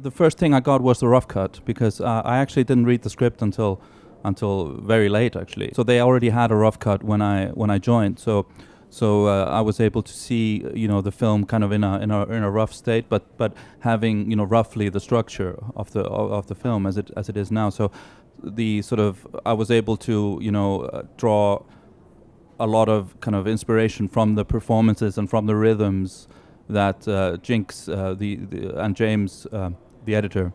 the first thing I got was the rough cut because I actually didn't read the script until very late actually. So they already had a rough cut when I joined. So I was able to see the film kind of in a rough state, but having roughly the structure of the film as it is now. So the sort of I was able to draw a lot of kind of inspiration from the performances and from the rhythms that Jinx and James, the editor,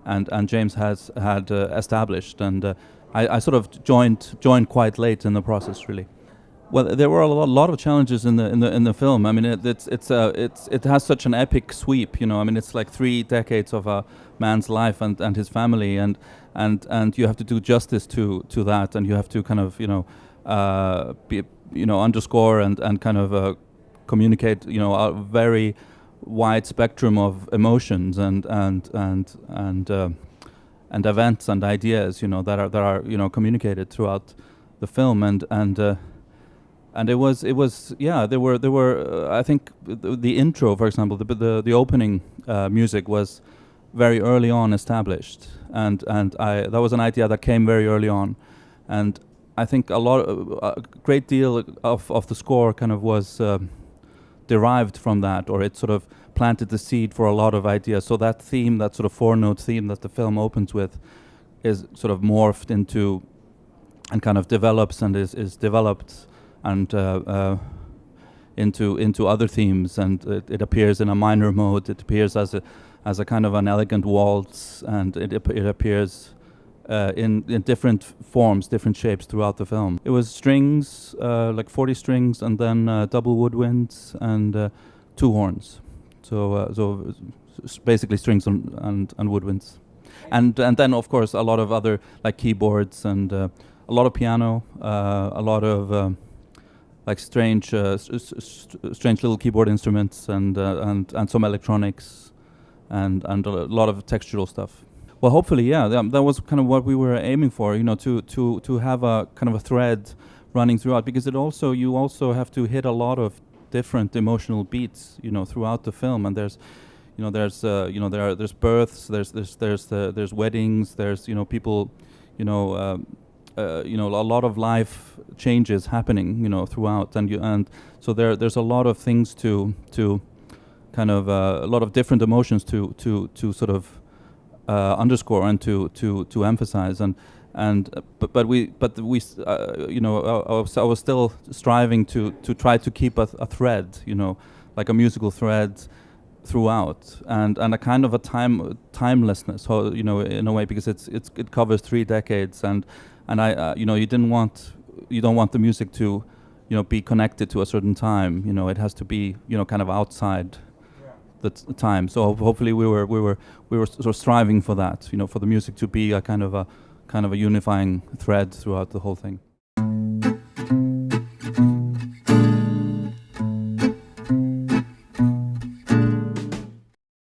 and James had established, and I sort of joined quite late in the process, really. Well, there were a lot of challenges in the film. I mean, it has such an epic sweep. I mean, it's like 3 decades of a man's life and his family, and you have to do justice to that, and you have to kind of underscore and kind of communicate a very wide spectrum of emotions and events and ideas that are communicated throughout the film, and it was there were I think the intro, for example, the opening music was very early on established, and that was an idea that came very early on, and I think a great deal of the score kind of was derived from that, or it sort of planted the seed for a lot of ideas. So that theme, that sort of 4-note theme that the film opens with, is sort of morphed into and kind of develops and is developed and into other themes, and it appears in a minor mode. It appears as a kind of an elegant waltz, and it appears in different forms, different shapes throughout the film. It was strings, like 40 strings, and then double woodwinds and 2 horns. So basically strings and woodwinds, and then of course a lot of other like keyboards and a lot of piano, a lot of like strange little keyboard instruments and some electronics and a lot of textural stuff. Well, hopefully, yeah, that was kind of what we were aiming for, to have a kind of a thread running throughout, because you also have to hit a lot of different emotional beats, throughout the film, and there's births, there's weddings, there's people, a lot of life changes happening, throughout, and so there's a lot of things to kind of a lot of different emotions to sort of underscore and to emphasize, but we I was still striving to try to keep a thread, like a musical thread throughout, and a kind of a timelessness, so, in a way, because it covers 3 decades, and I you don't want the music to be connected to a certain time. It has to be kind of outside the time. So hopefully we were sort of striving for that, for the music to be a kind of a unifying thread throughout the whole thing.